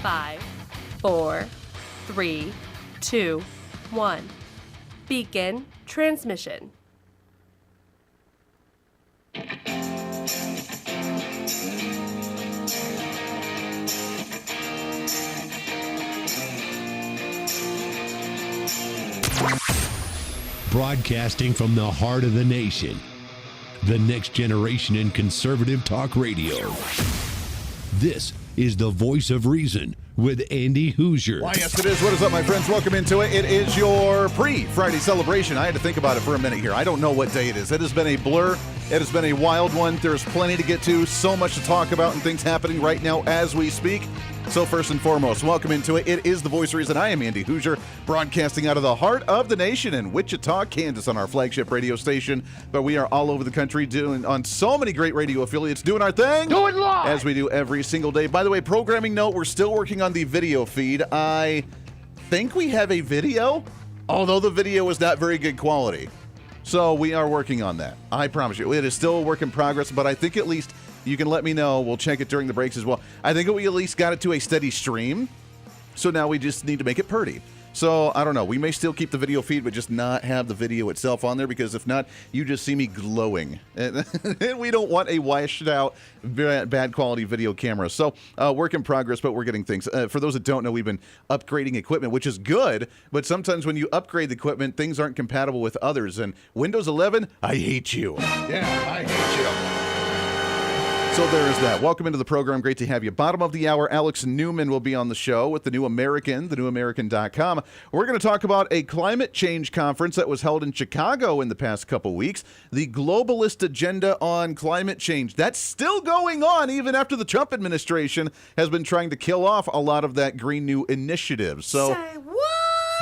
5, 4, 3, 2, 1. Begin transmission. Broadcasting from the heart of the nation, the next generation in conservative talk radio. This is the Voice of Reason with Andy Hooser. Why, yes, it is. What is up, my friends? Welcome into it. It is your pre-Friday celebration. I had to think about it for a minute here. I don't know what day it is. It has been a blur. It has been a wild one. There's plenty to get to, so much to talk about, and things happening right now as we speak. So first and foremost, welcome into it. It is the Voice of Reason. I am Andy Hooser, broadcasting out of the heart of the nation in Wichita, Kansas, on our flagship radio station. But we are all over the country doing on so many great radio affiliates, doing our thing. Do it live! As we do every single day. By the way, programming note, we're still working on the video feed. I think we have a video, although the video is not very good quality. So we are working on that. I promise you. It is still a work in progress, but I think at least you can let me know. We'll check it during the breaks as well. I think we at least got it to a steady stream. So now we just need to make it pretty. So I don't know. We may still keep the video feed, but just not have the video itself on there, because if not, you just see me glowing. And we don't want a washed out, bad quality video camera. So work in progress, but we're getting things. For those that don't know, we've been upgrading equipment, which is good. But sometimes when you upgrade the equipment, things aren't compatible with others. And Windows 11, I hate you. Yeah, I hate you. So there is that. Welcome into the program. Great to have you. Bottom of the hour, Alex Newman will be on the show with The New American, thenewamerican.com. We're going to talk about a climate change conference that was held in Chicago in the past couple weeks. The globalist agenda on climate change. That's still going on even after the Trump administration has been trying to kill off a lot of that Green New Initiative. So, Say what?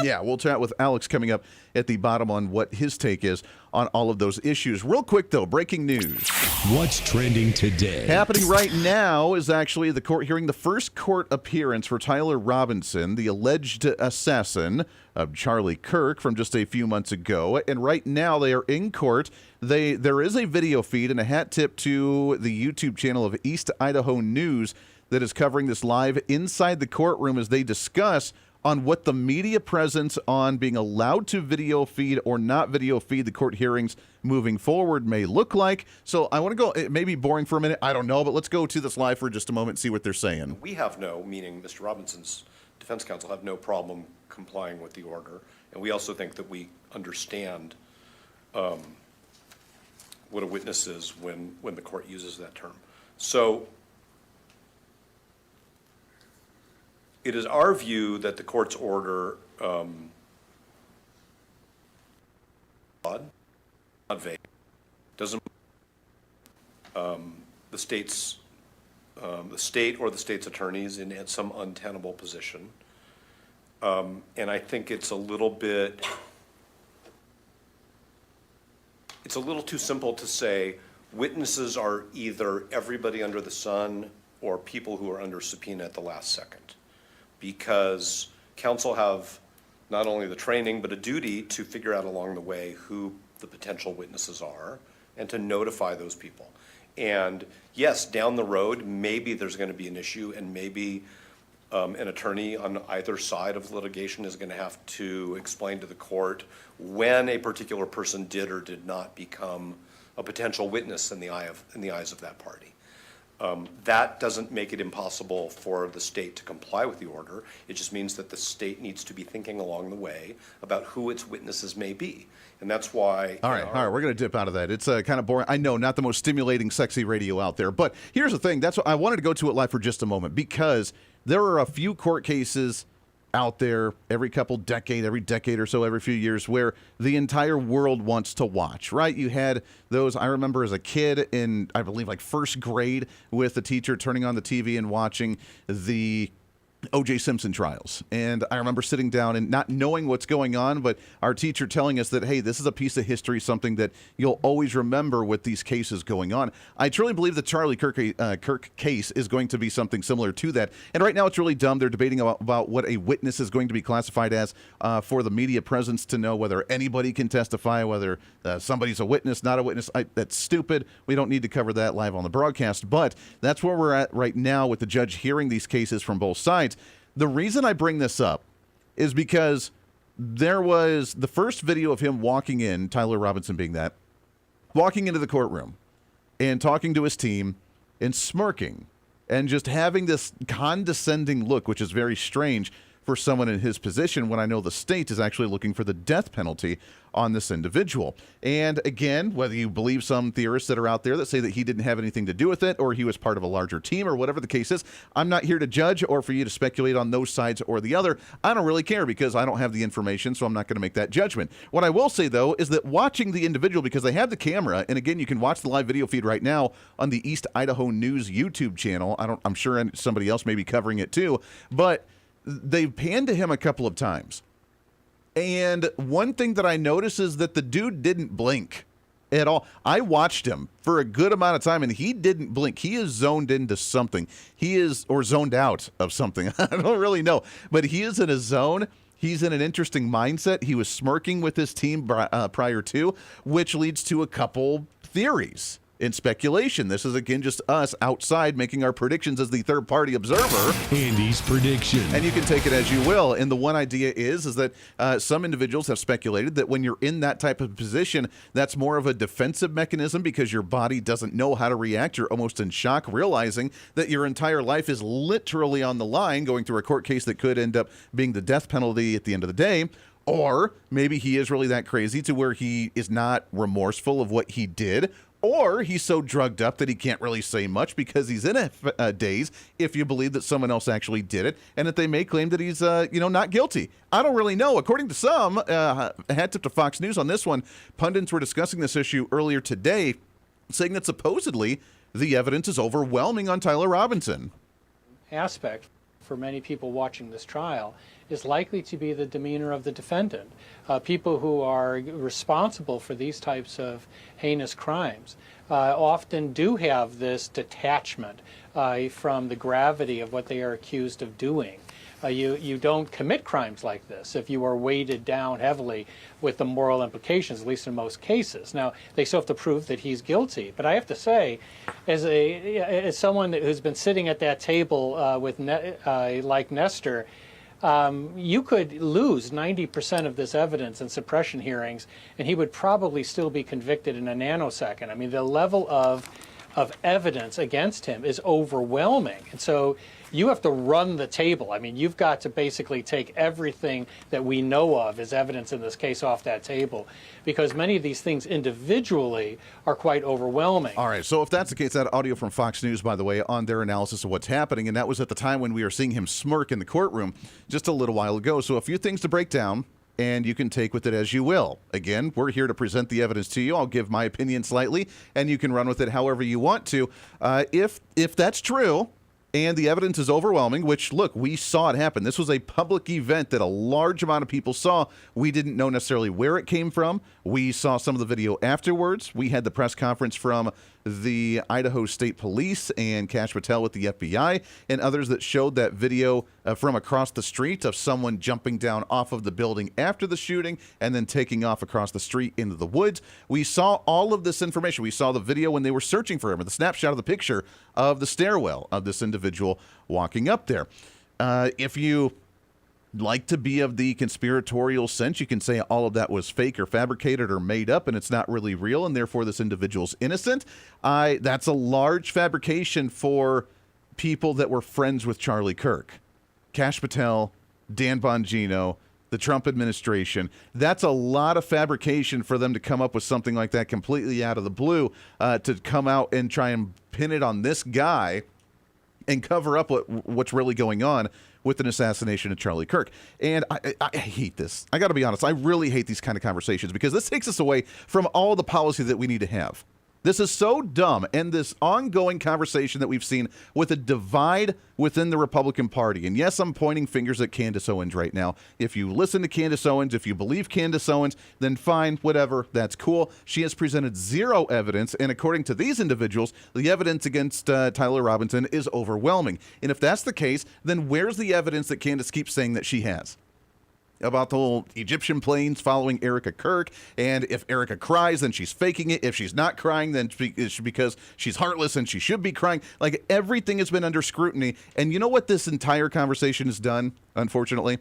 yeah, we'll chat with Alex coming up at the bottom on what his take is on all of those issues. Real quick, though, breaking news. What's trending today? Happening right now is actually the court hearing the first court appearance for Tyler Robinson, the alleged assassin of Charlie Kirk from just a few months ago. And right now they are in court. There is a video feed and a hat tip to the YouTube channel of East Idaho News that is covering this live inside the courtroom as they discuss on what the media presence on being allowed to video feed or not video feed the court hearings moving forward may look like. So I want to go, it may be boring for a minute, I don't know, but let's go to this live for just a moment and see what they're saying. We have no, meaning Mr. Robinson's defense counsel, have no problem complying with the order. And we also think that we understand what a witness is when the court uses that term. So it is our view that the court's order, not vague, doesn't the state or the state's attorneys in some untenable position, and I think it's a little too simple to say witnesses are either everybody under the sun or people who are under subpoena at the last second. Because counsel have not only the training, but a duty to figure out along the way who the potential witnesses are and to notify those people. And yes, down the road, maybe there's going to be an issue, and maybe an attorney on either side of litigation is going to have to explain to the court when a particular person did or did not become a potential witness in the eyes of that party. That doesn't make it impossible for the state to comply with the order. It just means that the state needs to be thinking along the way about who its witnesses may be. And that's why... All right, we're going to dip out of that. It's kind of boring. I know, not the most stimulating, sexy radio out there. But here's the thing. That's what I wanted to go to it live for just a moment, because there are a few court cases out there every decade or so, every few years, where the entire world wants to watch, right? You had those, I remember as a kid in, I believe, like first grade, with the teacher turning on the TV and watching the O.J. Simpson trials. And I remember sitting down and not knowing what's going on, but our teacher telling us that, hey, this is a piece of history, something that you'll always remember with these cases going on. I truly believe the Charlie Kirk case is going to be something similar to that. And right now it's really dumb. They're debating about what a witness is going to be classified as for the media presence to know whether anybody can testify, whether somebody's a witness, not a witness. That's stupid. We don't need to cover that live on the broadcast. But that's where we're at right now with the judge hearing these cases from both sides. And the reason I bring this up is because there was the first video of him walking in, Tyler Robinson being that, walking into the courtroom and talking to his team and smirking and just having this condescending look, which is very strange for someone in his position when I know the state is actually looking for the death penalty on this individual. And again, whether you believe some theorists that are out there that say that he didn't have anything to do with it or he was part of a larger team or whatever the case is, I'm not here to judge or for you to speculate on those sides or the other. I don't really care because I don't have the information, so I'm not going to make that judgment. What I will say, though, is that watching the individual, because they have the camera, and again, you can watch the live video feed right now on the East Idaho News YouTube channel. I'm sure somebody else may be covering it too, but they've panned to him a couple of times. And one thing that I noticed is that the dude didn't blink at all. I watched him for a good amount of time, and he didn't blink. He is zoned into something. Or zoned out of something. I don't really know. But he is in a zone. He's in an interesting mindset. He was smirking with his team prior to, which leads to a couple theories and speculation. This is, again, just us outside making our predictions as the third-party observer. Andy's prediction. And you can take it as you will. And the one idea is that some individuals have speculated that when you're in that type of position, that's more of a defensive mechanism because your body doesn't know how to react. You're almost in shock, realizing that your entire life is literally on the line, going through a court case that could end up being the death penalty at the end of the day. Or maybe he is really that crazy to where he is not remorseful of what he did. Or he's so drugged up that he can't really say much because he's in a daze, if you believe that someone else actually did it, and that they may claim that he's, not guilty. I don't really know. According to some, hat tip to Fox News on this one, pundits were discussing this issue earlier today, saying that supposedly the evidence is overwhelming on Tyler Robinson. Aspect for many people watching this trial is likely to be the demeanor of the defendant. People who are responsible for these types of heinous crimes often do have this detachment from the gravity of what they are accused of doing. You don't commit crimes like this if you are weighted down heavily with the moral implications, at least in most cases. Now, they still have to prove that he's guilty. But I have to say, as someone who's been sitting at that table with like Nestor, you could lose 90% of this evidence in suppression hearings, and he would probably still be convicted in a nanosecond. I mean, the level of evidence against him is overwhelming. And so you have to run the table. I mean, you've got to basically take everything that we know of as evidence in this case off that table, because many of these things individually are quite overwhelming. All right, so if that's the case, that audio from Fox News, by the way, on their analysis of what's happening, and that was at the time when we were seeing him smirk in the courtroom just a little while ago. So a few things to break down, and you can take with it as you will. Again, we're here to present the evidence to you. I'll give my opinion slightly, and you can run with it however you want to. If that's true, and the evidence is overwhelming, which, look, we saw it happen. This was a public event that a large amount of people saw. We didn't know necessarily where it came from. We saw some of the video afterwards. We had the press conference from the Idaho State Police and Kash Patel with the FBI and others that showed that video from across the street of someone jumping down off of the building after the shooting and then taking off across the street into the woods. We saw all of this information. We saw the video when they were searching for him, or the snapshot of the picture of the stairwell of this individual walking up there. If you like to be of the conspiratorial sense, you can say all of that was fake or fabricated or made up and it's not really real and therefore this individual's innocent. That's a large fabrication for people that were friends with Charlie Kirk. Kash Patel, Dan Bongino, the Trump administration. That's a lot of fabrication for them to come up with something like that completely out of the blue, to come out and try and pin it on this guy and cover up what's really going on with an assassination of Charlie Kirk. And I hate this. I got to be honest. I really hate these kind of conversations because this takes us away from all the policy that we need to have. This is so dumb, and this ongoing conversation that we've seen with a divide within the Republican Party. And yes, I'm pointing fingers at Candace Owens right now. If you listen to Candace Owens, if you believe Candace Owens, then fine, whatever, that's cool. She has presented zero evidence, and according to these individuals, the evidence against Tyler Robinson is overwhelming. And if that's the case, then where's the evidence that Candace keeps saying that she has? about the whole Egyptian planes following Erica Kirk, and if Erica cries, then she's faking it. If she's not crying, then it's because she's heartless and she should be crying. Like, everything has been under scrutiny. And you know what this entire conversation has done, unfortunately?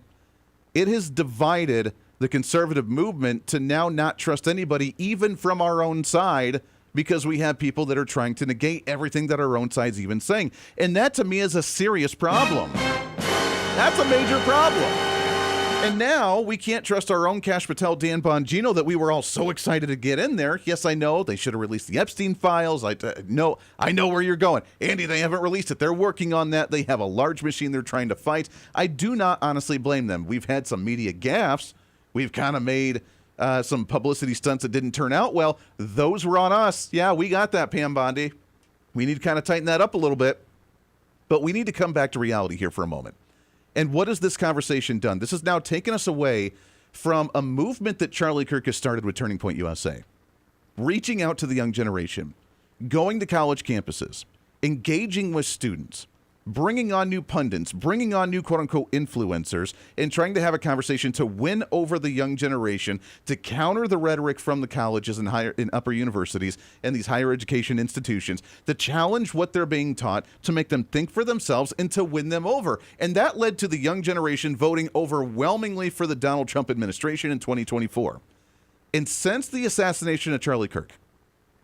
It has divided the conservative movement to now not trust anybody, even from our own side, because we have people that are trying to negate everything that our own side's even saying. And that, to me, is a serious problem. That's a major problem. And now we can't trust our own Kash Patel, Dan Bongino, that we were all so excited to get in there. Yes, I know they should have released the Epstein files. I know where you're going. Andy, they haven't released it. They're working on that. They have a large machine they're trying to fight. I do not honestly blame them. We've had some media gaffes. We've kind of made some publicity stunts that didn't turn out well. Those were on us. Yeah, we got that, Pam Bondi. We need to kind of tighten that up a little bit. But we need to come back to reality here for a moment. And what has this conversation done? This has now taken us away from a movement that Charlie Kirk has started with Turning Point USA, reaching out to the young generation, going to college campuses, engaging with students, bringing on new pundits, bringing on new quote-unquote influencers, and trying to have a conversation to win over the young generation, to counter the rhetoric from the colleges and upper universities and these higher education institutions, to challenge what they're being taught, to make them think for themselves, and to win them over. And that led to the young generation voting overwhelmingly for the Donald Trump administration in 2024. And since the assassination of Charlie Kirk,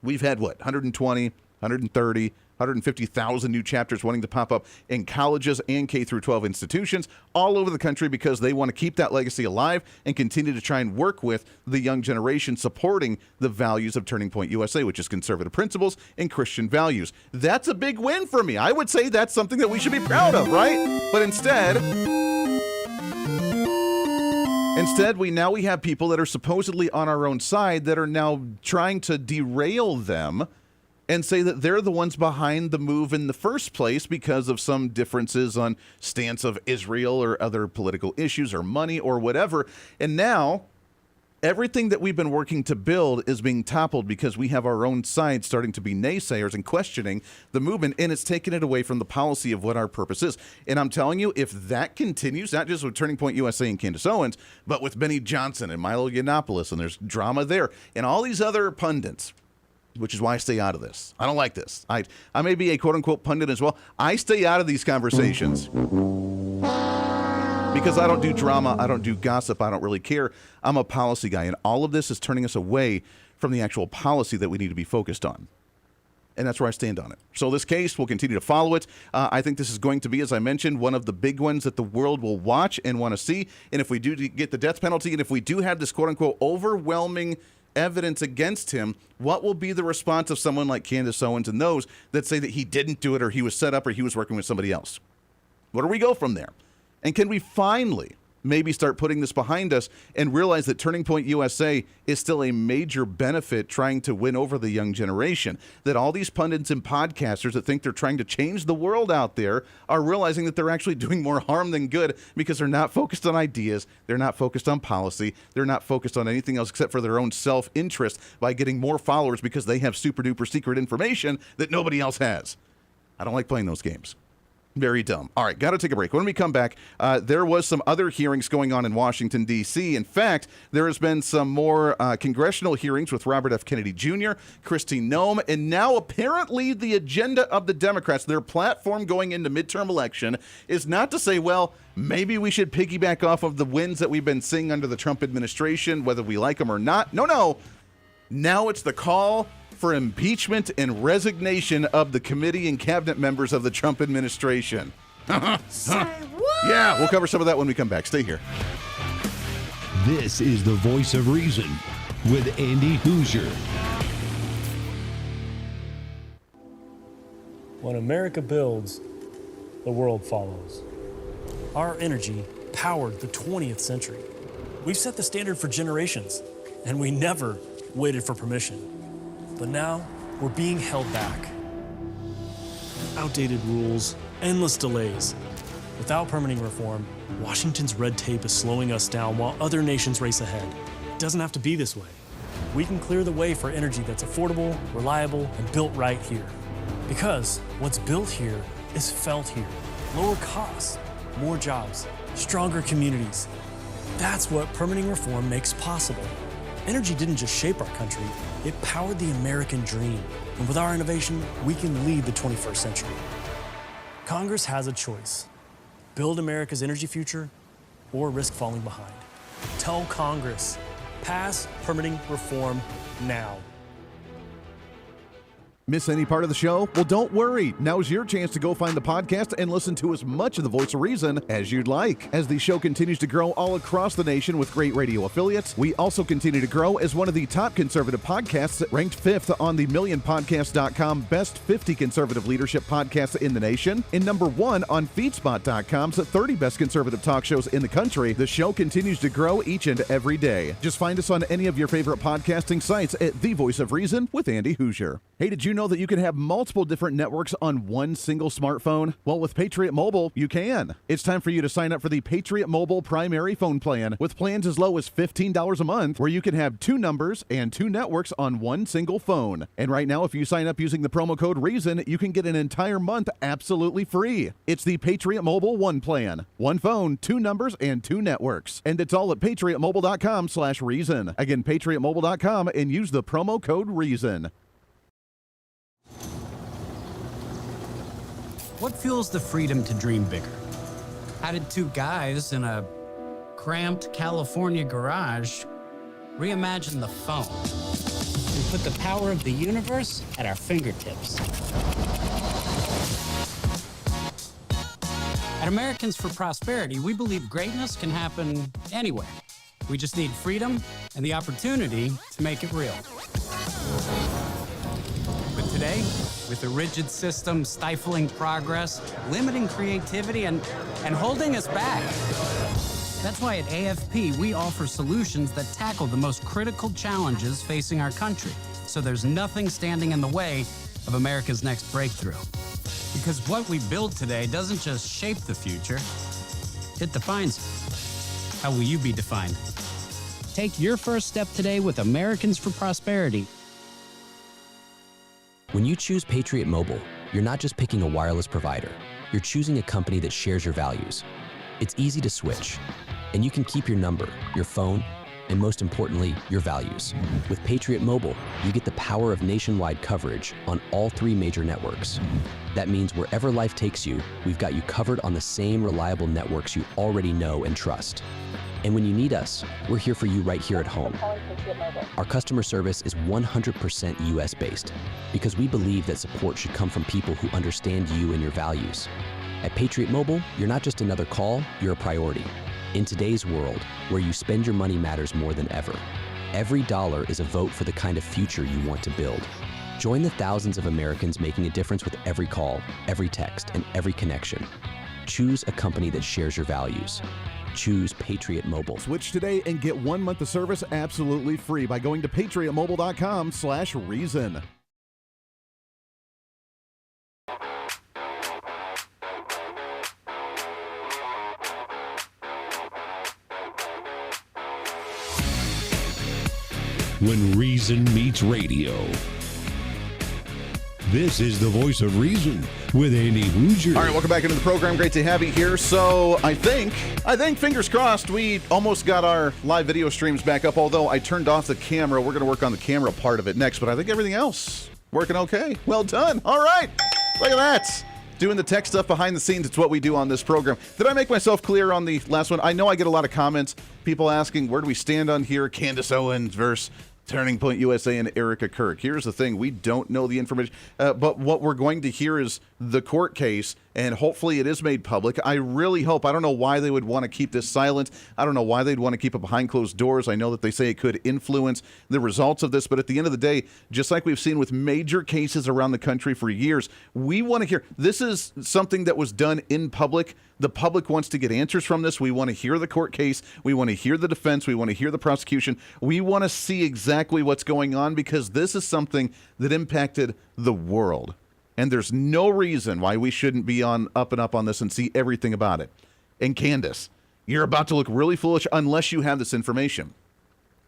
we've had, 120, 130, 150,000 new chapters wanting to pop up in colleges and K through 12 institutions all over the country because they want to keep that legacy alive and continue to try and work with the young generation supporting the values of Turning Point USA, which is conservative principles and Christian values. That's a big win for me. I would say that's something that we should be proud of, right? But instead, we have people that are supposedly on our own side that are now trying to derail them and say that they're the ones behind the move in the first place because of some differences on stance of Israel or other political issues or money or whatever. And now everything that we've been working to build is being toppled because we have our own side starting to be naysayers and questioning the movement, and it's taken it away from the policy of what our purpose is. And I'm telling you, if that continues, not just with Turning Point USA and Candace Owens, but with Benny Johnson and Milo Yiannopoulos, and there's drama there, and all these other pundits, which is why I stay out of this. I don't like this. I may be a quote-unquote pundit as well. I stay out of these conversations because I don't do drama. I don't do gossip. I don't really care. I'm a policy guy, and all of this is turning us away from the actual policy that we need to be focused on. And that's where I stand on it. So this case, we'll continue to follow it. I think this is going to be, as I mentioned, one of the big ones that the world will watch and want to see. And if we do get the death penalty, and if we do have this quote-unquote overwhelming evidence against him, what will be the response of someone like Candace Owens and those that say that he didn't do it or he was set up or he was working with somebody else? Where do we go from there? And can we finally maybe start putting this behind us and realize that Turning Point USA is still a major benefit trying to win over the young generation? That all these pundits and podcasters that think they're trying to change the world out there are realizing that they're actually doing more harm than good because they're not focused on ideas, they're not focused on policy, they're not focused on anything else except for their own self-interest by getting more followers because they have super-duper secret information that nobody else has. I don't like playing those games. Very dumb. All right, got to take a break. When we come back, there was some other hearings going on in Washington, D.C. In fact, there has been some more congressional hearings with Robert F. Kennedy Jr., Kristi Noem, and now apparently the agenda of the Democrats, their platform going into midterm election, is not to say, well, maybe we should piggyback off of the wins that we've been seeing under the Trump administration, whether we like them or not. No. Now it's the call for impeachment and resignation of the committee and cabinet members of the Trump administration. Say what? Yeah, we'll cover some of that when we come back. Stay here. This is the Voice of Reason with Andy Hooser. When America builds, the world follows. Our energy powered the 20th century. We've set the standard for generations, and we never waited for permission. But now, we're being held back. Outdated rules, endless delays. Without permitting reform, Washington's red tape is slowing us down while other nations race ahead. It doesn't have to be this way. We can clear the way for energy that's affordable, reliable, and built right here. Because what's built here is felt here. Lower costs, more jobs, stronger communities. That's what permitting reform makes possible. Energy didn't just shape our country, it powered the American dream. And with our innovation, we can lead the 21st century. Congress has a choice: build America's energy future or risk falling behind. Tell Congress, pass permitting reform now. Miss any part of the show? Well, don't worry. Now's your chance to go find the podcast and listen to as much of the Voice of Reason as you'd like. As the show continues to grow all across the nation with great radio affiliates, we also continue to grow as one of the top conservative podcasts, ranked 5th on the MillionPodcast.com Best 50 Conservative Leadership Podcasts in the nation, and number 1 on FeedSpot.com's 30 Best Conservative Talk Shows in the country. The show continues to grow each and every day. Just find us on any of your favorite podcasting sites at The Voice of Reason with Andy Hooser. Hey, did you know that you can have multiple different networks on one single smartphone? Well, with Patriot Mobile, you can. It's time for you to sign up for the Patriot Mobile primary phone plan with plans as low as $15 a month, where you can have 2 numbers and 2 networks on one single phone. And right now, if you sign up using the promo code REASON, you can get an entire month absolutely free. It's the Patriot Mobile One plan. 1 phone, 2 numbers, and 2 networks. And it's all at patriotmobile.com/reason. Again, patriotmobile.com, and use the promo code REASON. What fuels the freedom to dream bigger? How did 2 guys in a cramped California garage reimagine the phone and put the power of the universe at our fingertips? At Americans for Prosperity, we believe greatness can happen anywhere. We just need freedom and the opportunity to make it real. But today, with a rigid system stifling progress, limiting creativity, and holding us back. That's why at AFP, we offer solutions that tackle the most critical challenges facing our country, so there's nothing standing in the way of America's next breakthrough. Because what we build today doesn't just shape the future, it defines it. How will you be defined? Take your first step today with Americans for Prosperity. When you choose Patriot Mobile, you're not just picking a wireless provider. You're choosing a company that shares your values. It's easy to switch, and you can keep your number, your phone, and most importantly, your values. With Patriot Mobile, you get the power of nationwide coverage on all 3 major networks. That means wherever life takes you, we've got you covered on the same reliable networks you already know and trust. And when you need us, we're here for you right here at home. Our customer service is 100% US-based because we believe that support should come from people who understand you and your values. At Patriot Mobile, you're not just another call, you're a priority. In today's world, where you spend your money matters more than ever, every dollar is a vote for the kind of future you want to build. Join the thousands of Americans making a difference with every call, every text, and every connection. Choose a company that shares your values. Choose Patriot Mobile. Switch today and get 1 month of service absolutely free by going to patriotmobile.com/reason. When reason meets radio. This is the Voice of Reason with Andy Hooser. All right, welcome back into the program. Great to have you here. So I think, fingers crossed, we almost got our live video streams back up, although I turned off the camera. We're going to work on the camera part of it next, but I think everything else working okay. Well done. All right. Look at that. Doing the tech stuff behind the scenes. It's what we do on this program. Did I make myself clear on the last one? I know I get a lot of comments, people asking, where do we stand on here? Candace Owens versus Turning Point USA and Erica Kirk. Here's the thing. We don't know the information, but what we're going to hear is the court case, and hopefully it is made public. I really hope. I don't know why they would want to keep this silent. I don't know why they'd want to keep it behind closed doors. I know that they say it could influence the results of this, but at the end of the day, just like we've seen with major cases around the country for years, we want to hear. This is something that was done in public. The public wants to get answers from this. We want to hear the court case. We want to hear the defense. We want to hear the prosecution. We want to see exactly what's going on because this is something that impacted the world. And there's no reason why we shouldn't be on up and up on this and see everything about it. And Candace, you're about to look really foolish unless you have this information.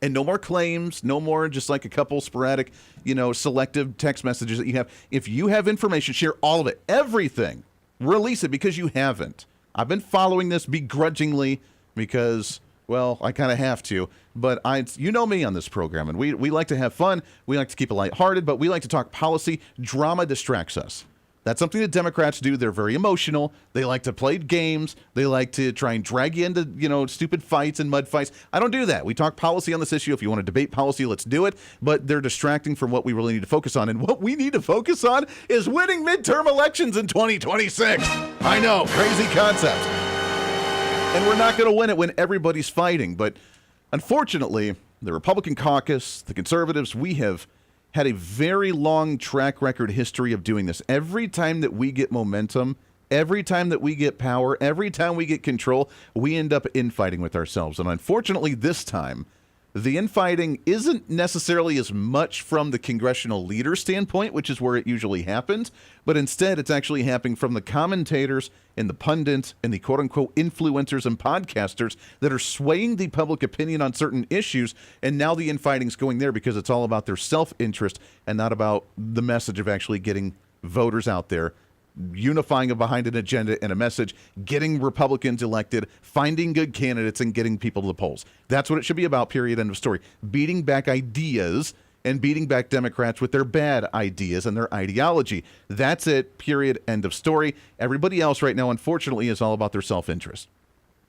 And no more claims, no more just like a couple sporadic, selective text messages that you have. If you have information, share all of it, everything. Release it because you haven't. I've been following this begrudgingly because Well, I kind of have to, but you know me on this program, and we like to have fun. We like to keep it lighthearted, but we like to talk policy. Drama distracts us. That's something that Democrats do. They're very emotional. They like to play games. They like to try and drag you into, stupid fights and mud fights. I don't do that. We talk policy on this issue. If you want to debate policy, let's do it. But they're distracting from what we really need to focus on. And what we need to focus on is winning midterm elections in 2026. I know, crazy concept. And we're not going to win it when everybody's fighting. But unfortunately, the Republican caucus, the conservatives, we have had a very long track record history of doing this. Every time that we get momentum, every time that we get power, every time we get control, we end up infighting with ourselves. And unfortunately, this time, the infighting isn't necessarily as much from the congressional leader standpoint, which is where it usually happens, but instead it's actually happening from the commentators and the pundits and the quote-unquote influencers and podcasters that are swaying the public opinion on certain issues, and now the infighting's going there because it's all about their self-interest and not about the message of actually getting voters out there, unifying behind an agenda and a message, getting Republicans elected, finding good candidates, and getting people to the polls. That's what it should be about, period, end of story. Beating back ideas and beating back Democrats with their bad ideas and their ideology. That's it, period, end of story. Everybody else right now, unfortunately, is all about their self-interest.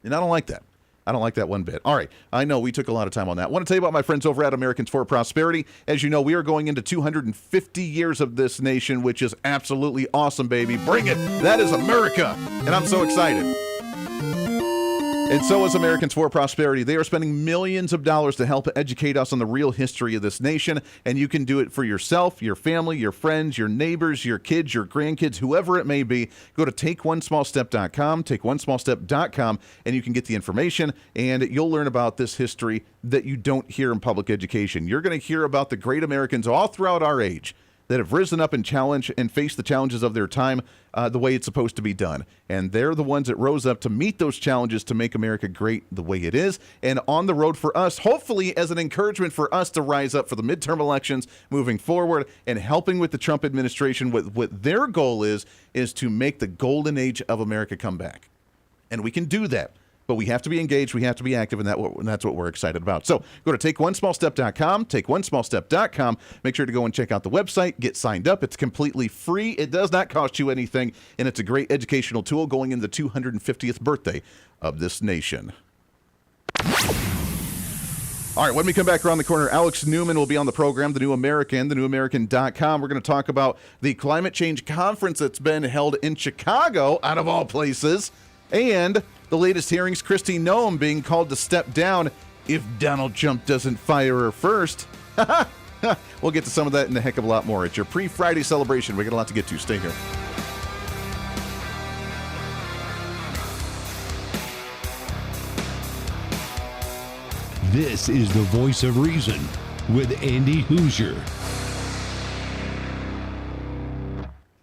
And I don't like that. I don't like that one bit. All right, I know we took a lot of time on that. I want to tell you about my friends over at Americans for Prosperity. As you know, we are going into 250 years of this nation, which is absolutely awesome, baby. Bring it. That is America, and I'm so excited. And so is Americans for Prosperity. They are spending millions of dollars to help educate us on the real history of this nation, and you can do it for yourself, your family, your friends, your neighbors, your kids, your grandkids, whoever it may be. Go to takeonesmallstep.com, takeonesmallstep.com, and you can get the information, and you'll learn about this history that you don't hear in public education. You're going to hear about the great Americans all throughout our age that have risen up and challenged and faced the challenges of their time the way it's supposed to be done. And they're the ones that rose up to meet those challenges to make America great the way it is. And on the road for us, hopefully as an encouragement for us to rise up for the midterm elections moving forward and helping with the Trump administration with what their goal is to make the golden age of America come back. And we can do that. But we have to be engaged, we have to be active, and that's what we're excited about. So go to takeonesmallstep.com, takeonesmallstep.com. Make sure to go and check out the website, get signed up. It's completely free. It does not cost you anything, and it's a great educational tool going into the 250th birthday of this nation. All right, when we come back around the corner, Alex Newman will be on the program, The New American, thenewamerican.com. We're going to talk about the climate change conference that's been held in Chicago, out of all places, and the latest hearings, Kristi Noem being called to step down if Donald Trump doesn't fire her first. We'll get to some of that and a heck of a lot more. It's your pre-Friday celebration. We got a lot to get to. Stay here. This is the Voice of Reason with Andy Hooser.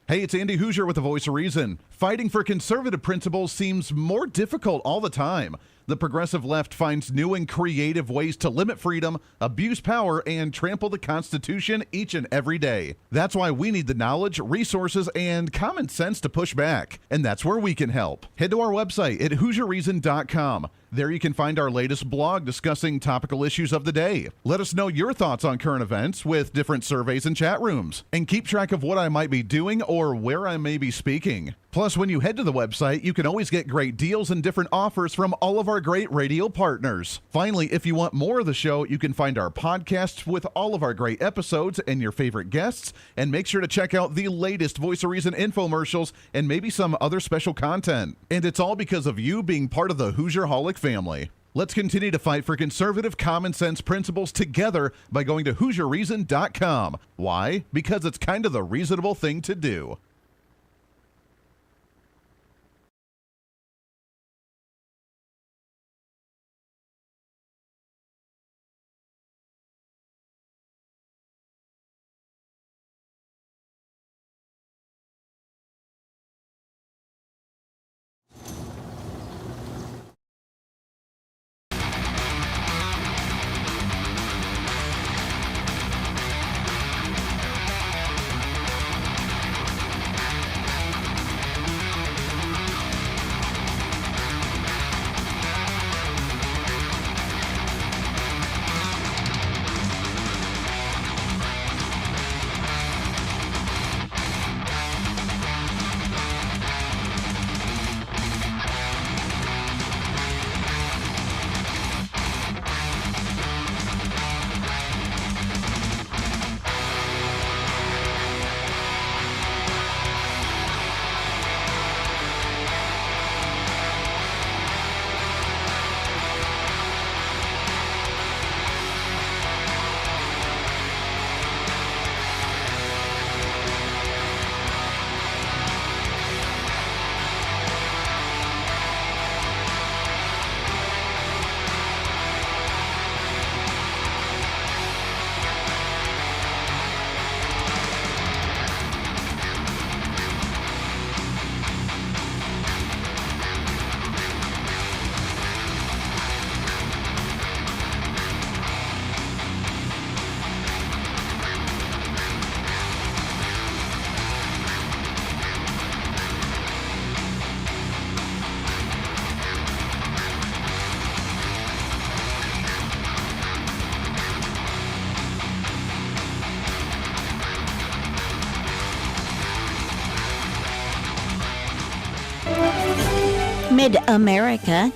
Hey, it's Andy Hooser with the Voice of Reason. Fighting for conservative principles seems more difficult all the time. The progressive left finds new and creative ways to limit freedom, abuse power, and trample the Constitution each and every day. That's why we need the knowledge, resources, and common sense to push back. And that's where we can help. Head to our website at HooserReason.com. There you can find our latest blog discussing topical issues of the day. Let us know your thoughts on current events with different surveys and chat rooms. And keep track of what I might be doing or where I may be speaking. Plus, when you head to the website, you can always get great deals and different offers from all of our great radio partners. Finally, if you want more of the show, you can find our podcasts with all of our great episodes and your favorite guests. And make sure to check out the latest Voice of Reason infomercials and maybe some other special content. And it's all because of you being part of the Hoosier-holic family. Let's continue to fight for conservative common sense principles together by going to HooserReason.com. Why? Because it's kind of the reasonable thing to do. Mid-America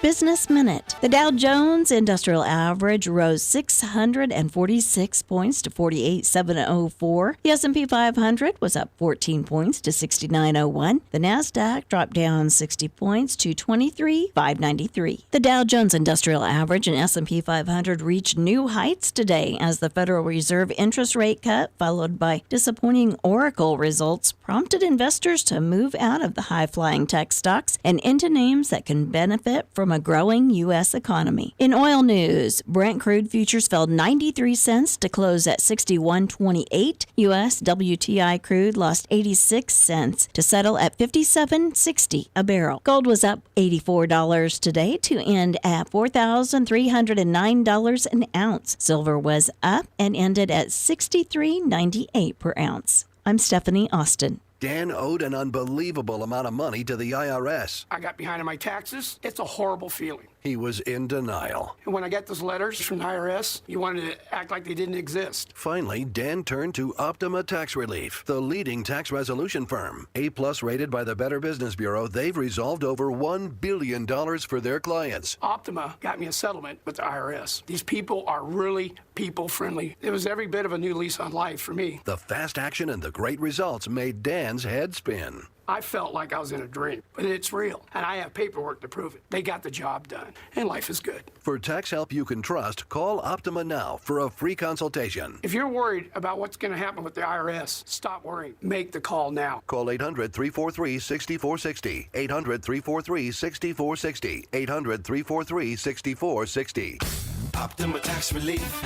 Business Minute. The Dow Jones Industrial Average rose 646 points to 48,704. The S&P 500 was up 14 points to 6901. The Nasdaq dropped down 60 points to 23,593. The Dow Jones Industrial Average and S&P 500 reached new heights today as the Federal Reserve interest rate cut, followed by disappointing Oracle results, prompted investors to move out of the high-flying tech stocks and into names that can benefit from a growing U.S. economy. In oil news, Brent crude futures fell 93 cents to close at 61.28. U.S. WTI crude lost 86 cents to settle at 57.60 a barrel. Gold was up $84 today to end at $4,309 an ounce. Silver was up and ended at $63.98 per ounce. I'm Stephanie Austin. Dan owed an unbelievable amount of money to the IRS. I got behind on my taxes. It's a horrible feeling. He was in denial. And when I got those letters from the IRS, you wanted to act like they didn't exist. Finally, Dan turned to Optima Tax Relief, the leading tax resolution firm. A-plus rated by the Better Business Bureau, they've resolved over $1 billion for their clients. Optima got me a settlement with the IRS. These people are really people-friendly. It was every bit of a new lease on life for me. The fast action and the great results made Dan's head spin. I felt like I was in a dream, but it's real, and I have paperwork to prove it. They got the job done, and life is good. For tax help you can trust, call Optima now for a free consultation. If you're worried about what's going to happen with the IRS, stop worrying. Make the call now. Call 800-343-6460. 800-343-6460. 800-343-6460. Optima Tax Relief.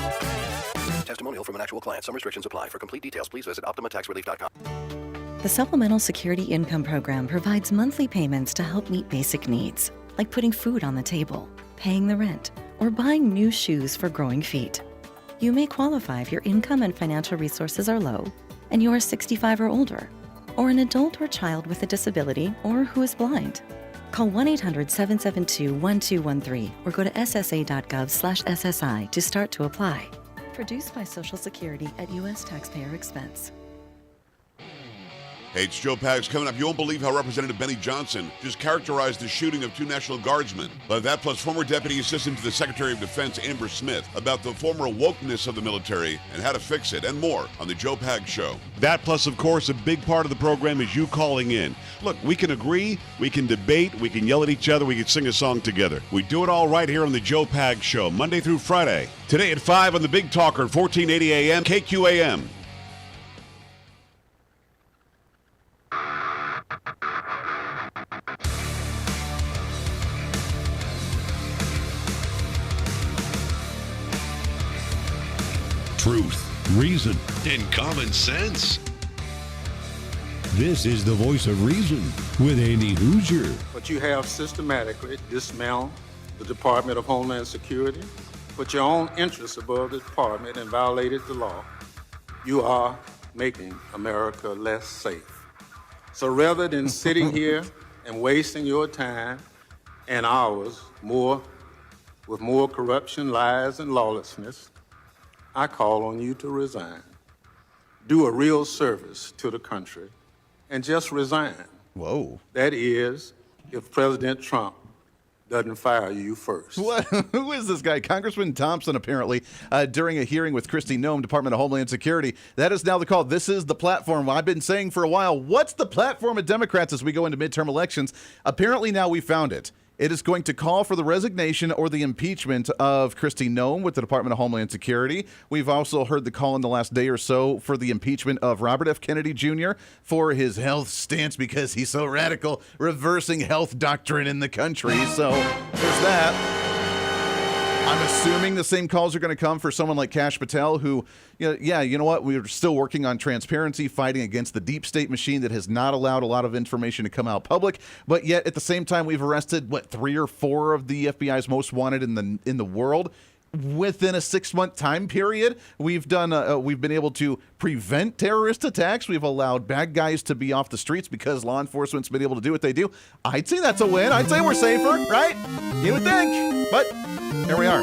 Testimonial from an actual client. Some restrictions apply. For complete details, please visit OptimaTaxRelief.com. The Supplemental Security Income Program provides monthly payments to help meet basic needs, like putting food on the table, paying the rent, or buying new shoes for growing feet. You may qualify if your income and financial resources are low, and you are 65 or older, or an adult or child with a disability, or who is blind. Call 1-800-772-1213 or go to ssa.gov/SSI to start to apply. Produced by Social Security at U.S. taxpayer expense. Hey, it's Joe Pags coming up. You won't believe how Representative Benny Johnson just characterized the shooting of 2 National Guardsmen. That plus former Deputy Assistant to the Secretary of Defense, Amber Smith, about the former wokeness of the military and how to fix it, and more on the Joe Pags Show. That plus, of course, a big part of the program is you calling in. Look, we can agree, we can debate, we can yell at each other, we can sing a song together. We do it all right here on the Joe Pags Show, Monday through Friday. Today at 5 on the Big Talker, 1480 AM, KQAM. Truth, reason, and common sense. This is the voice of reason with Andy Hooser. But you have systematically dismantled the Department of Homeland Security, put your own interests above the department, and violated the law. You are making America less safe. So rather than sitting here and wasting your time and ours with more corruption, lies, and lawlessness, I call on you to resign. Do a real service to the country and just resign. Whoa. That is, if President Trump doesn't fire you first. What? Who is this guy? Congressman Thompson, apparently, during a hearing with Kristi Noem, Department of Homeland Security. That is now the call. This is the platform. I've been saying for a while, what's the platform of Democrats as we go into midterm elections? Apparently now we found it. It is going to call for the resignation or the impeachment of Kristi Noem with the Department of Homeland Security. We've also heard the call in the last day or so for the impeachment of Robert F. Kennedy Jr. for his health stance because he's so radical, reversing health doctrine in the country. So there's that. I'm assuming the same calls are going to come for someone like Kash Patel, who, you know what? We're still working on transparency, fighting against the deep state machine that has not allowed a lot of information to come out public. But yet, at the same time, we've arrested 3 or 4 of the FBI's most wanted in the world within a 6-month time period. We've been able to prevent terrorist attacks. We've allowed bad guys to be off the streets because law enforcement's been able to do what they do. I'd say that's a win. I'd say we're safer, right? You would think, but here we are.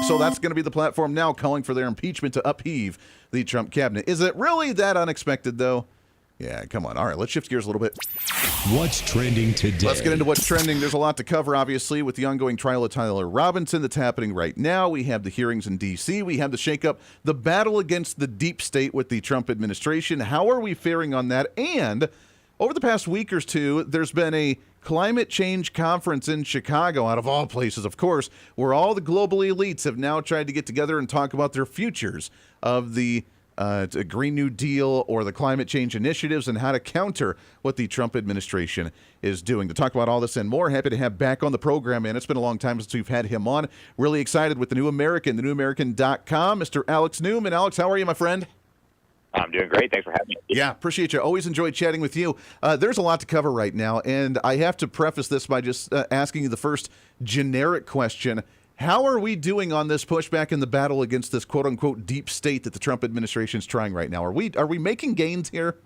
So that's going to be the platform now, calling for their impeachment to upheave the Trump cabinet. Is it really that unexpected, though? Yeah, come on. All right, let's shift gears a little bit. What's trending today? Let's get into what's trending. There's a lot to cover, obviously, with the ongoing trial of Tyler Robinson that's happening right now. We have the hearings in D.C. We have the shakeup, the battle against the deep state with the Trump administration. How are we faring on that? And over the past week or two, there's been a climate change conference in Chicago, out of all places, of course, where all the global elites have now tried to get together and talk about their futures of the Green New Deal or the climate change initiatives and how to counter what the Trump administration is doing. To talk about all this and more, happy to have back on the program, and it's been a long time since we've had him on. Really excited with the New American, thenewamerican.com, Mr. Alex Newman. Alex, how are you, my friend? I'm doing great. Thanks for having me. Yeah, appreciate you. Always enjoyed chatting with you. There's a lot to cover right now, and I have to preface this by just asking you the first generic question. How are we doing on this pushback in the battle against this quote-unquote deep state that the Trump administration is trying right now? Are we making gains here?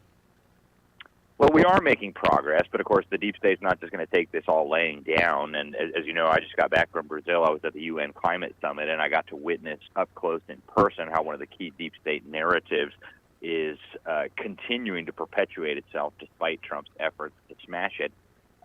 Well, we are making progress, but of course the deep state's not just going to take this all laying down. And as you know, I just got back from Brazil. I was at the UN Climate Summit, and I got to witness up close in person how one of the key deep state narratives is continuing to perpetuate itself despite Trump's efforts to smash it.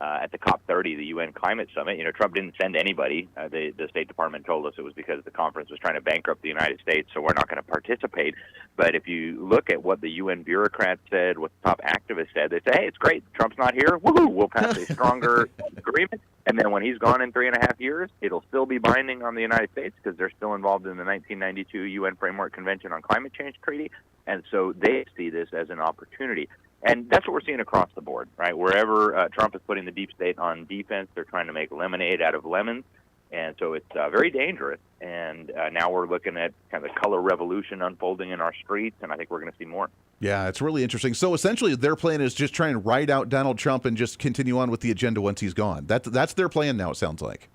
At the COP30, the UN Climate Summit, Trump didn't send anybody. The State Department told us it was because the conference was trying to bankrupt the United States, so we're not going to participate. But if you look at what the UN bureaucrats said, what the top activists said, they say, hey, it's great. Trump's not here. Woohoo! We'll pass a stronger agreement. And then when he's gone in 3.5 years, it'll still be binding on the United States because they're still involved in the 1992 UN Framework Convention on Climate Change Treaty. And so they see this as an opportunity. And that's what we're seeing across the board, right? Wherever Trump is putting the deep state on defense, they're trying to make lemonade out of lemons. And so it's very dangerous. And now we're looking at kind of the color revolution unfolding in our streets, and I think we're going to see more. Yeah, it's really interesting. So essentially their plan is just try and ride out Donald Trump and just continue on with the agenda once he's gone. That's their plan now, it sounds like.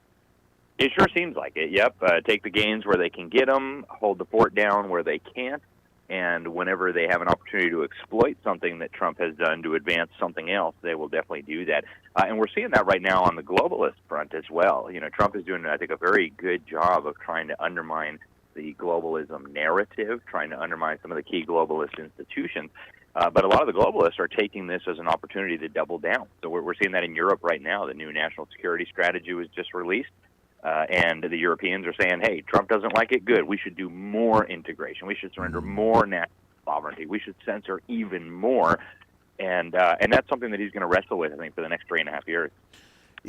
It sure seems like it, yep. Take the gains where they can get them, hold the fort down where they can't. And whenever they have an opportunity to exploit something that Trump has done to advance something else, they will definitely do that. And we're seeing that right now on the globalist front as well. Trump is doing, I think, a very good job of trying to undermine the globalism narrative, trying to undermine some of the key globalist institutions. But a lot of the globalists are taking this as an opportunity to double down. So we're seeing that in Europe right now. The new national security strategy was just released. And the Europeans are saying, hey, Trump doesn't like it, good. We should do more integration. We should surrender more national sovereignty. We should censor even more. And that's something that he's going to wrestle with, I think, for the next 3.5 years.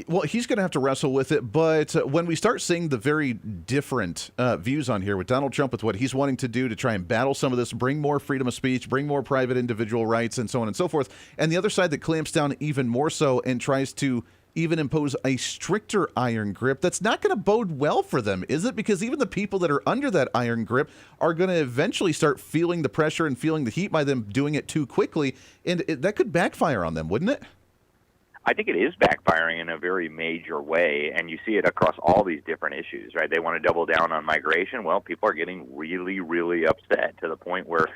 Well, he's going to have to wrestle with it, but when we start seeing the very different views on here with Donald Trump, with what he's wanting to do to try and battle some of this, bring more freedom of speech, bring more private individual rights, and so on and so forth, and the other side that clamps down even more so and tries to even impose a stricter iron grip, that's not going to bode well for them, is it? Because even the people that are under that iron grip are going to eventually start feeling the pressure and feeling the heat by them doing it too quickly, and that could backfire on them, wouldn't it? I think it is backfiring in a very major way, and you see it across all these different issues, right? They want to double down on migration. Well, people are getting really, really upset to the point where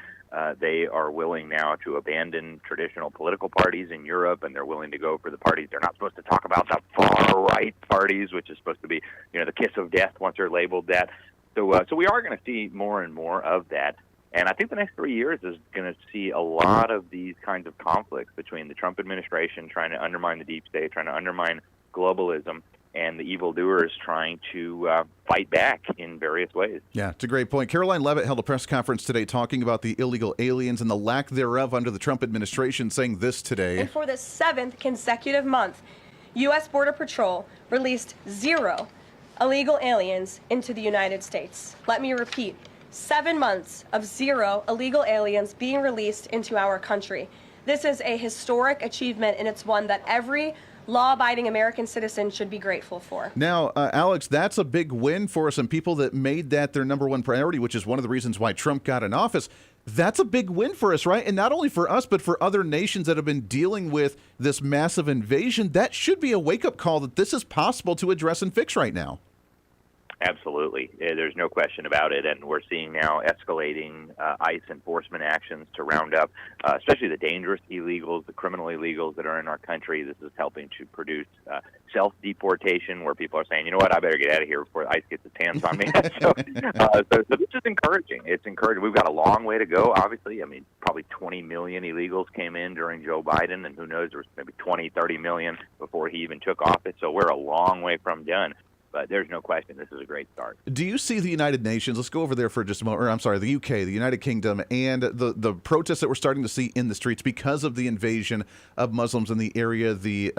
they are willing now to abandon traditional political parties in Europe, and they're willing to go for the parties they're not supposed to talk about, the far-right parties, which is supposed to be, the kiss of death once they're labeled that. So we are going to see more and more of that. And I think the next 3 years is going to see a lot of these kinds of conflicts between the Trump administration trying to undermine the deep state, trying to undermine globalism, and the evildoers trying to fight back in various ways. Yeah, it's a great point. Caroline Leavitt held a press conference today talking about the illegal aliens and the lack thereof under the Trump administration, saying this today. And for the 7th consecutive month, U.S. Border Patrol released 0 illegal aliens into the United States. Let me repeat, 7 months of 0 illegal aliens being released into our country. This is a historic achievement, and it's one that every law-abiding American citizen should be grateful for. Now, Alex, that's a big win for some people that made that their number one priority, which is one of the reasons why Trump got in office. That's a big win for us, right? And not only for us, but for other nations that have been dealing with this massive invasion. That should be a wake-up call that this is possible to address and fix right now. Absolutely. There's no question about it. And we're seeing now escalating ICE enforcement actions to round up, especially the dangerous illegals, the criminal illegals that are in our country. This is helping to produce self-deportation, where people are saying, you know what, I better get out of here before ICE gets its hands on me. so this is encouraging. It's encouraging. We've got a long way to go, obviously. I mean, probably 20 million illegals came in during Joe Biden, and who knows, there was maybe 20, 30 million before he even took office. So we're a long way from done. But there's no question this is a great start. Do you see the United Nations, let's go over there for just a moment, or I'm sorry, the UK, the United Kingdom, and the protests that we're starting to see in the streets because of the invasion of Muslims in the area, the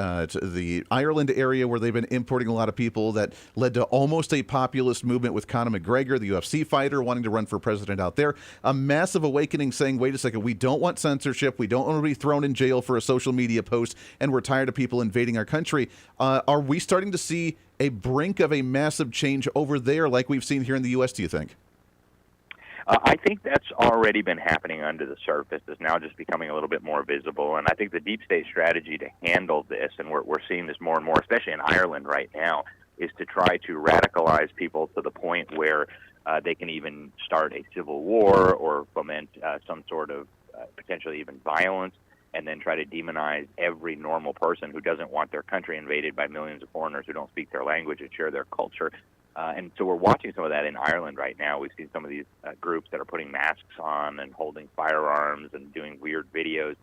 Ireland area where they've been importing a lot of people that led to almost a populist movement with Conor McGregor, the UFC fighter, wanting to run for president out there. A massive awakening saying, wait a second, we don't want censorship, we don't want to be thrown in jail for a social media post, and we're tired of people invading our country. Are we starting to see a brink of a massive change over there like we've seen here in the U.S., do you think? I think that's already been happening under the surface. It's now just becoming a little bit more visible. And I think the deep state strategy to handle this, and we're seeing this more and more, especially in Ireland right now, is to try to radicalize people to the point where they can even start a civil war or foment some sort of potentially even violence, and then try to demonize every normal person who doesn't want their country invaded by millions of foreigners who don't speak their language and share their culture. And so we're watching some of that in Ireland right now. We've seen some of these groups that are putting masks on and holding firearms and doing weird videos.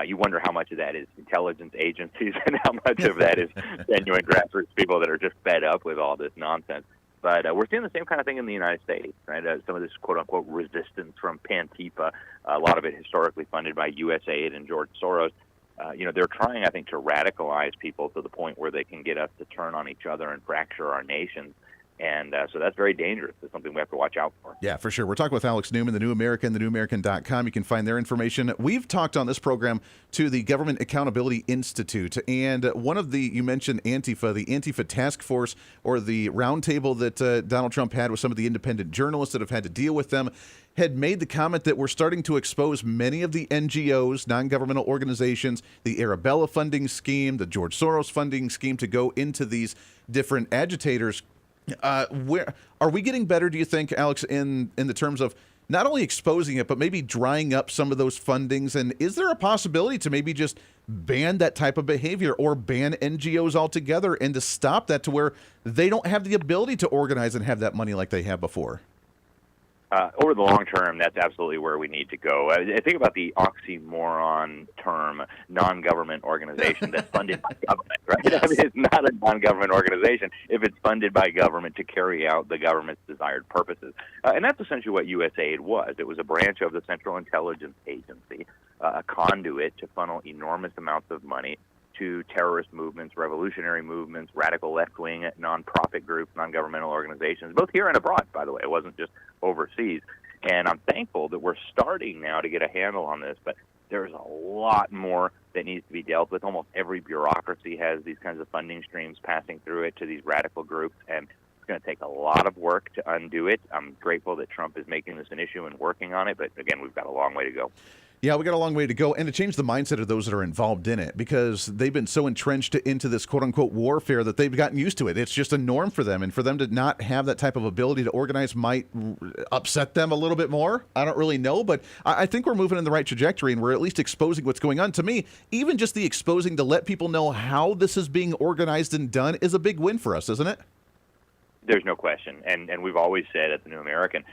You wonder how much of that is intelligence agencies and how much of that is genuine grassroots people that are just fed up with all this nonsense. But we're seeing the same kind of thing in the United States, right? Some of this quote-unquote resistance from Pantifa, a lot of it historically funded by USAID and George Soros. They're trying, I think, to radicalize people to the point where they can get us to turn on each other and fracture our nations. And so that's very dangerous. It's something we have to watch out for. Yeah, for sure. We're talking with Alex Newman, the New American, thenewamerican.com. You can find their information. We've talked on this program to the Government Accountability Institute. And one of you mentioned Antifa, the Antifa task force or the roundtable that Donald Trump had with some of the independent journalists that have had to deal with them, had made the comment that we're starting to expose many of the NGOs, non-governmental organizations, the Arabella funding scheme, the George Soros funding scheme to go into these different agitators. Where are we getting better, do you think, Alex, in the terms of not only exposing it, but maybe drying up some of those fundings? And is there a possibility to maybe just ban that type of behavior or ban NGOs altogether and to stop that to where they don't have the ability to organize and have that money like they have before? Over the long term, that's absolutely where we need to go. I think about the oxymoron term, non-government organization that's funded by government, right? Yes. I mean, it's not a non-government organization if it's funded by government to carry out the government's desired purposes. And that's essentially what USAID was. It was a branch of the Central Intelligence Agency, a conduit to funnel enormous amounts of money to terrorist movements, revolutionary movements, radical left-wing nonprofit groups, non-governmental organizations, both here and abroad, by the way. It wasn't just overseas. And I'm thankful that we're starting now to get a handle on this, but there's a lot more that needs to be dealt with. Almost every bureaucracy has these kinds of funding streams passing through it to these radical groups, and it's going to take a lot of work to undo it. I'm grateful that Trump is making this an issue and working on it, but again, we've got a long way to go. Yeah, we got a long way to go, and to change the mindset of those that are involved in it, because they've been so entrenched into this quote-unquote warfare that they've gotten used to it. It's just a norm for them, and for them to not have that type of ability to organize might upset them a little bit more. I don't really know, but I think we're moving in the right trajectory, and we're at least exposing what's going on. To me, even just the exposing to let people know how this is being organized and done is a big win for us, isn't it? There's no question, and we've always said at the New American,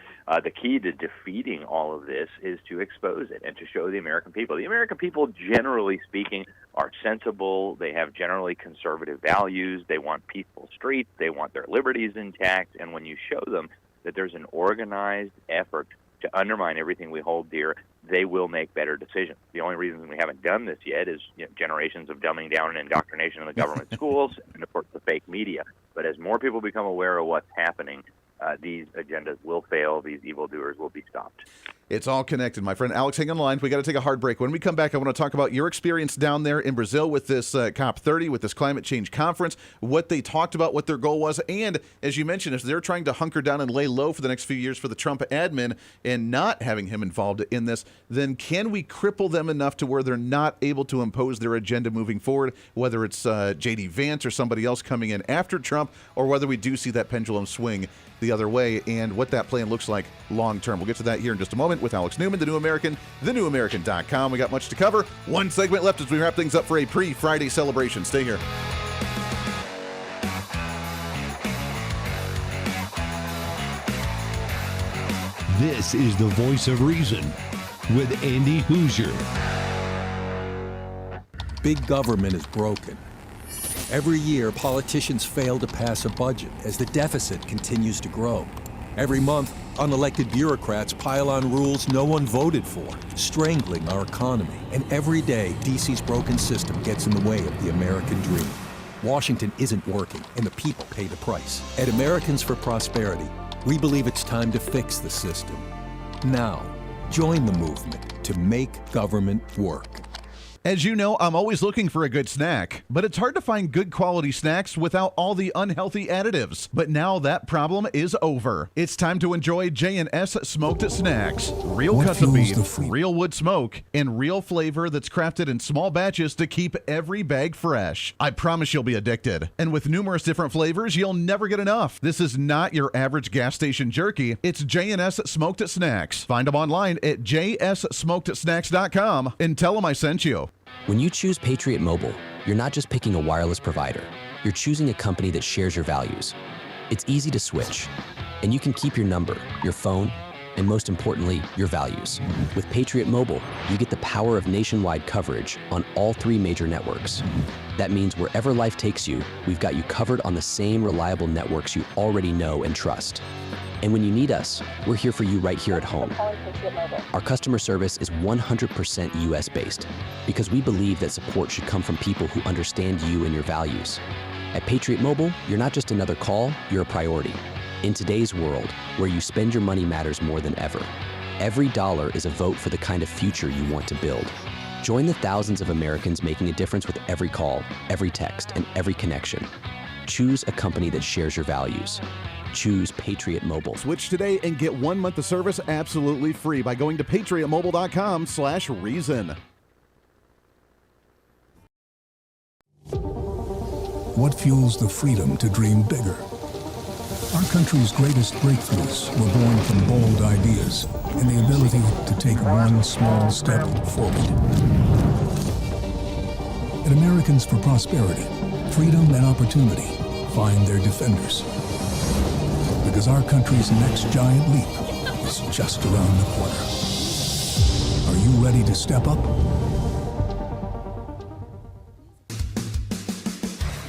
the key to defeating all of this is to expose it and to show the American people. The American people, generally speaking, are sensible. They have generally conservative values. They want peaceful streets. They want their liberties intact. And when you show them that there's an organized effort to undermine everything we hold dear, they will make better decisions. The only reason we haven't done this yet is generations of dumbing down and indoctrination in the government schools and, of course, the fake media. But as more people become aware of what's happening, these agendas will fail. These evildoers will be stopped. It's all connected. My friend Alex, hang on the line. We got to take a hard break. When we come back, I want to talk about your experience down there in Brazil with this COP30, with this climate change conference, what they talked about, what their goal was, and as you mentioned, if they're trying to hunker down and lay low for the next few years for the Trump admin and not having him involved in this, then can we cripple them enough to where they're not able to impose their agenda moving forward, whether it's J.D. Vance or somebody else coming in after Trump, or whether we do see that pendulum swing the other way, and what that plan looks like long term. We'll get to that here in just a moment with Alex Newman, The New American, thenewamerican.com. We got much to cover. One segment left as we wrap things up for a pre-Friday celebration. Stay here. This is the Voice of Reason with Andy Hooser. Big government is broken. Every year, politicians fail to pass a budget as the deficit continues to grow. Every month, unelected bureaucrats pile on rules no one voted for, strangling our economy. And every day, DC's broken system gets in the way of the American dream. Washington isn't working, and the people pay the price. At Americans for Prosperity, we believe it's time to fix the system. Now, join the movement to make government work. As you know, I'm always looking for a good snack, but it's hard to find good quality snacks without all the unhealthy additives. But now that problem is over. It's time to enjoy J&S Smoked Snacks. Real cuts of beef, real wood smoke, and real flavor that's crafted in small batches to keep every bag fresh. I promise you'll be addicted. And with numerous different flavors, you'll never get enough. This is not your average gas station jerky. It's J&S Smoked Snacks. Find them online at jssmokedsnacks.com and tell them I sent you. When you choose Patriot Mobile, you're not just picking a wireless provider. You're choosing a company that shares your values. It's easy to switch, and you can keep your number, your phone, and most importantly, your values. With Patriot Mobile, you get the power of nationwide coverage on all 3 major networks. That means wherever life takes you, we've got you covered on the same reliable networks you already know and trust. And when you need us, we're here for you right here at home. Our customer service is 100% US-based because we believe that support should come from people who understand you and your values. At Patriot Mobile, you're not just another call, you're a priority. In today's world, where you spend your money matters more than ever, every dollar is a vote for the kind of future you want to build. Join the thousands of Americans making a difference with every call, every text, and every connection. Choose a company that shares your values. Choose Patriot Mobile. Switch today and get 1 month of service absolutely free by going to patriotmobile.com/reason. What fuels the freedom to dream bigger? Our country's greatest breakthroughs were born from bold ideas and the ability to take one small step forward. At Americans for Prosperity, freedom and opportunity find their defenders. Because our country's next giant leap is just around the corner. Are you ready to step up?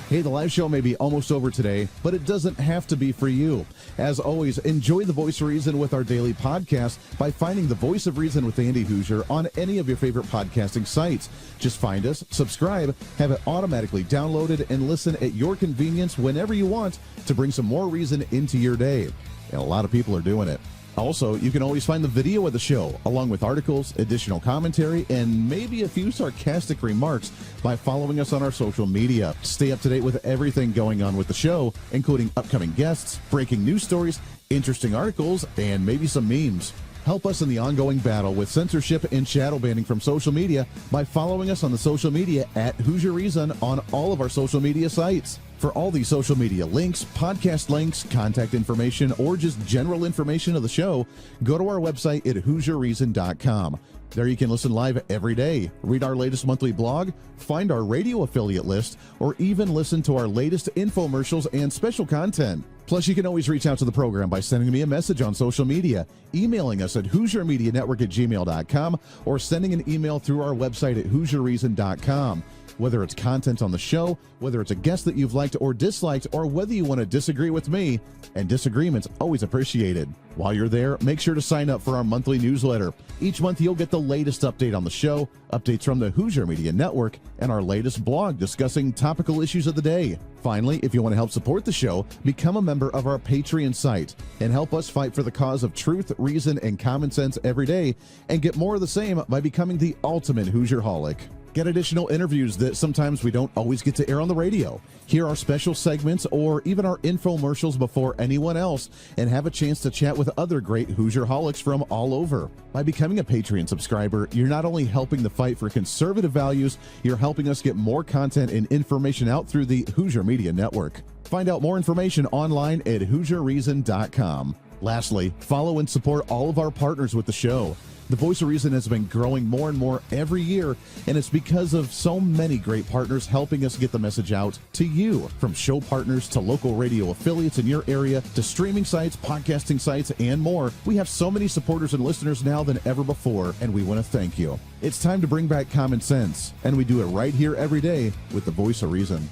Hey, the live show may be almost over today, but it doesn't have to be for you. As always, enjoy the Voice of Reason with our daily podcast by finding the Voice of Reason with Andy Hooser on any of your favorite podcasting sites. Just find us, subscribe, have it automatically downloaded, and listen at your convenience whenever you want to bring some more reason into your day. And a lot of people are doing it. Also, you can always find the video of the show, along with articles, additional commentary, and maybe a few sarcastic remarks by following us on our social media. Stay up to date with everything going on with the show, including upcoming guests, breaking news stories, interesting articles, and maybe some memes. Help us in the ongoing battle with censorship and shadow banning from social media by following us on the social media at Hooser Reason on all of our social media sites. For all the social media links, podcast links, contact information, or just general information of the show, go to our website at HooserReason.com. There you can listen live every day, read our latest monthly blog, find our radio affiliate list, or even listen to our latest infomercials and special content. Plus, you can always reach out to the program by sending me a message on social media, emailing us at HooserMediaNetwork@gmail.com, or sending an email through our website at HooserReason.com. Whether it's content on the show, whether it's a guest that you've liked or disliked, or whether you want to disagree with me, and disagreement's always appreciated. While you're there, make sure to sign up for our monthly newsletter. Each month, you'll get the latest update on the show, updates from the Hooser Media Network, and our latest blog discussing topical issues of the day. Finally, if you want to help support the show, become a member of our Patreon site and help us fight for the cause of truth, reason, and common sense every day, and get more of the same by becoming the ultimate Hoosierholic. Get additional interviews that sometimes we don't always get to air on the radio. Hear our special segments or even our infomercials before anyone else, and have a chance to chat with other great Hoosierholics from all over. By becoming a Patreon subscriber, you're not only helping the fight for conservative values, you're helping us get more content and information out through the Hooser Media Network. Find out more information online at HooserReason.com. Lastly, follow and support all of our partners with the show. The Voice of Reason has been growing more and more every year, and it's because of so many great partners helping us get the message out to you. From show partners to local radio affiliates in your area to streaming sites, podcasting sites, and more, we have so many supporters and listeners now than ever before, and we want to thank you. It's time to bring back common sense, and we do it right here every day with the Voice of Reason.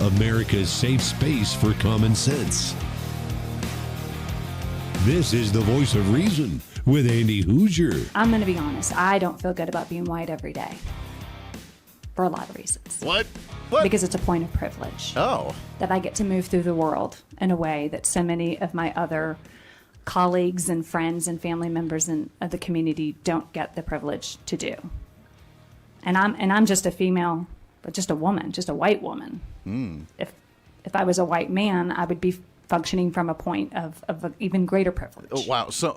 America's safe space for common sense. This is the Voice of Reason with Andy Hooser. I'm going to be honest. I don't feel good about being white every day for a lot of reasons. What? Because it's a point of privilege. Oh. That I get to move through the world in a way that so many of my other colleagues and friends and family members of the community don't get the privilege to do. And I'm just a female, but just a woman, just a white woman. If I was a white man, I would be functioning from a point of even greater privilege. Oh, wow. So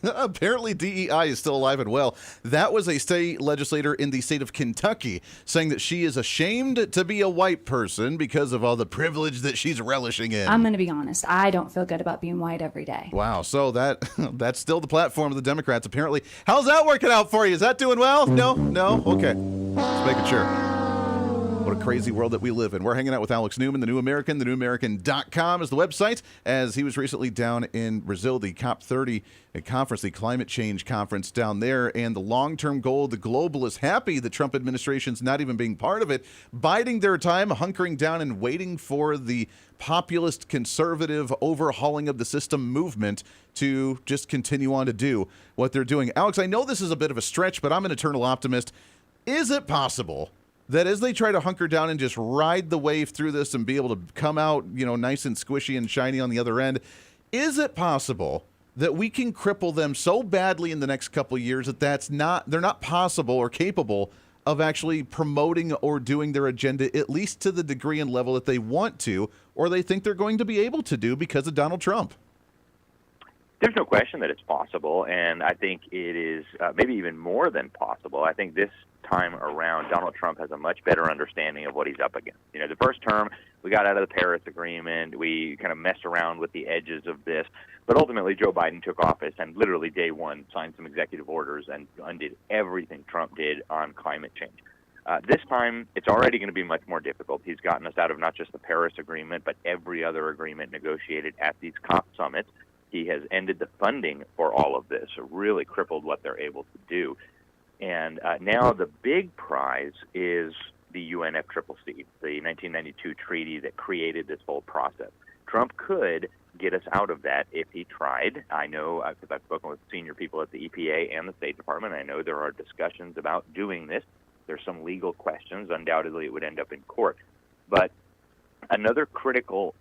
apparently DEI is still alive and well. That was a state legislator in the state of Kentucky saying that she is ashamed to be a white person because of all the privilege that she's relishing in. I'm going to be honest. I don't feel good about being white every day. Wow. So that's still the platform of the Democrats, apparently. How's that working out for you? Is that doing well? No? Okay. Just making sure. What a crazy world that we live in. We're hanging out with Alex Newman, the New American. TheNewAmerican.com is the website, as he was recently down in Brazil, the COP30 conference, the climate change conference down there, and the long-term goal, the globalists happy the Trump administration's not even being part of it, biding their time, hunkering down and waiting for the populist conservative overhauling of the system movement to just continue on to do what they're doing. Alex, I know this is a bit of a stretch, but I'm an eternal optimist. Is it possible that as they try to hunker down and just ride the wave through this and be able to come out, nice and squishy and shiny on the other end, is it possible that we can cripple them so badly in the next couple of years that they're not possible or capable of actually promoting or doing their agenda, at least to the degree and level that they want to, or they think they're going to be able to do because of Donald Trump? There's no question that it's possible, and I think it is maybe even more than possible. I think this time around, Donald Trump has a much better understanding of what he's up against. The first term, we got out of the Paris Agreement. We kind of messed around with the edges of this. But ultimately, Joe Biden took office and literally day one signed some executive orders and undid everything Trump did on climate change. This time, it's already going to be much more difficult. He's gotten us out of not just the Paris Agreement, but every other agreement negotiated at these COP summits. He has ended the funding for all of this, really crippled what they're able to do. And now the big prize is the UNFCCC, the 1992 treaty that created this whole process. Trump could get us out of that if he tried. I know, because I've spoken with senior people at the EPA and the State Department, I know there are discussions about doing this. There's some legal questions. Undoubtedly, it would end up in court. But another critical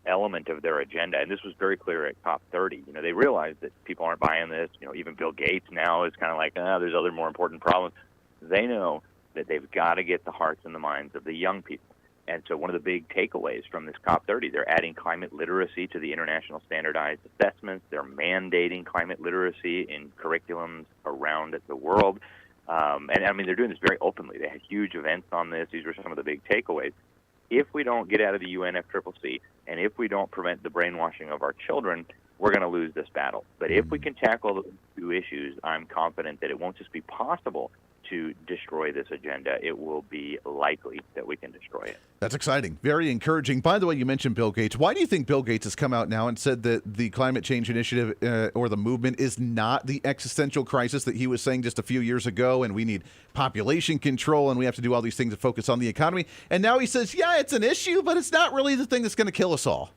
element of their agenda, and this was very clear at COP30. They realized that people aren't buying this. Even Bill Gates now is kind of like, there's other more important problems. They know that they've got to get the hearts and the minds of the young people. And so one of the big takeaways from this COP30, they're adding climate literacy to the international standardized assessments. They're mandating climate literacy in curriculums around the world. And I mean, they're doing this very openly. They had huge events on this. These were some of the big takeaways. If we don't get out of the UNFCCC, and if we don't prevent the brainwashing of our children, we're going to lose this battle. But if we can tackle those two issues, I'm confident that it won't just be possible to destroy this agenda, it will be likely that we can destroy it. That's exciting. Very encouraging. By the way, you mentioned Bill Gates. Why do you think Bill Gates has come out now and said that the climate change initiative or the movement is not the existential crisis that he was saying just a few years ago, and we need population control and we have to do all these things to focus on the economy? And now he says, yeah, it's an issue, but it's not really the thing that's going to kill us all.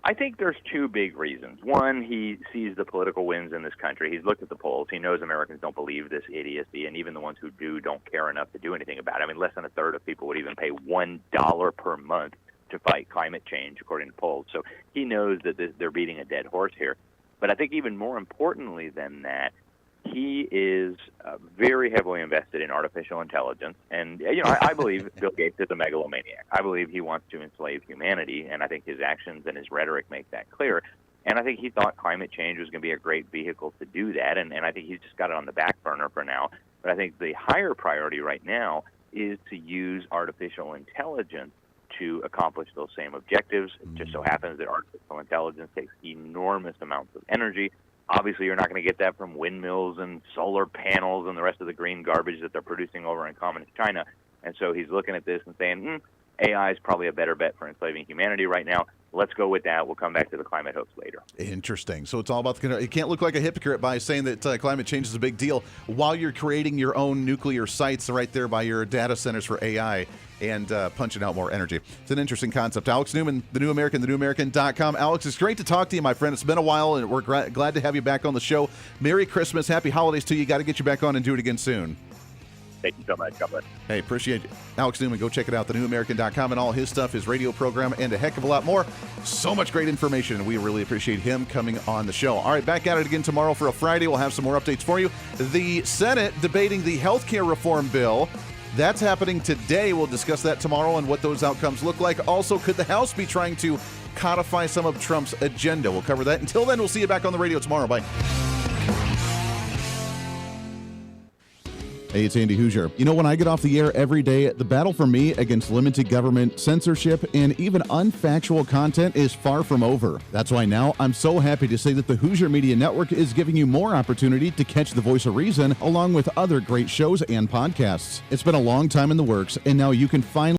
I think there's two big reasons. One, he sees the political winds in this country. He's looked at the polls. He knows Americans don't believe this idiocy, and even the ones who do don't care enough to do anything about it. I mean, less than a third of people would even pay $1 per month to fight climate change, according to polls. So he knows that they're beating a dead horse here. But I think even more importantly than that, he is very heavily invested in artificial intelligence. And, I believe Bill Gates is a megalomaniac. I believe he wants to enslave humanity, and I think his actions and his rhetoric make that clear. And I think he thought climate change was going to be a great vehicle to do that, and I think he's just got it on the back burner for now. But I think the higher priority right now is to use artificial intelligence to accomplish those same objectives. It just so happens that artificial intelligence takes enormous amounts of energy. Obviously, you're not going to get that from windmills and solar panels and the rest of the green garbage that they're producing over in communist China. And so he's looking at this and saying, AI is probably a better bet for enslaving humanity right now. Let's go with that. We'll come back to the climate hoax later. Interesting. So it's all about you can't look like a hypocrite by saying that climate change is a big deal while you're creating your own nuclear sites right there by your data centers for AI and punching out more energy. It's an interesting concept. Alex Newman, The New American, thenewamerican.com. Alex, it's great to talk to you, my friend. It's been a while, and we're glad to have you back on the show. Merry Christmas. Happy holidays to you. Got to get you back on and do it again soon. Thank you so much. God bless. Hey, appreciate it. Alex Newman, go check it out, thenewamerican.com, and all his stuff, his radio program, and a heck of a lot more. So much great information, and we really appreciate him coming on the show. All right, back at it again tomorrow for a Friday. We'll have some more updates for you. The Senate debating the health care reform bill. That's happening today. We'll discuss that tomorrow and what those outcomes look like. Also, could the House be trying to codify some of Trump's agenda? We'll cover that. Until then, we'll see you back on the radio tomorrow. Bye. Hey, it's Andy Hooser. You know, when I get off the air every day, the battle for me against limited government, censorship, and even unfactual content is far from over. That's why now I'm so happy to say that the Hooser Media Network is giving you more opportunity to catch the voice of reason along with other great shows and podcasts. It's been a long time in the works, and now you can finally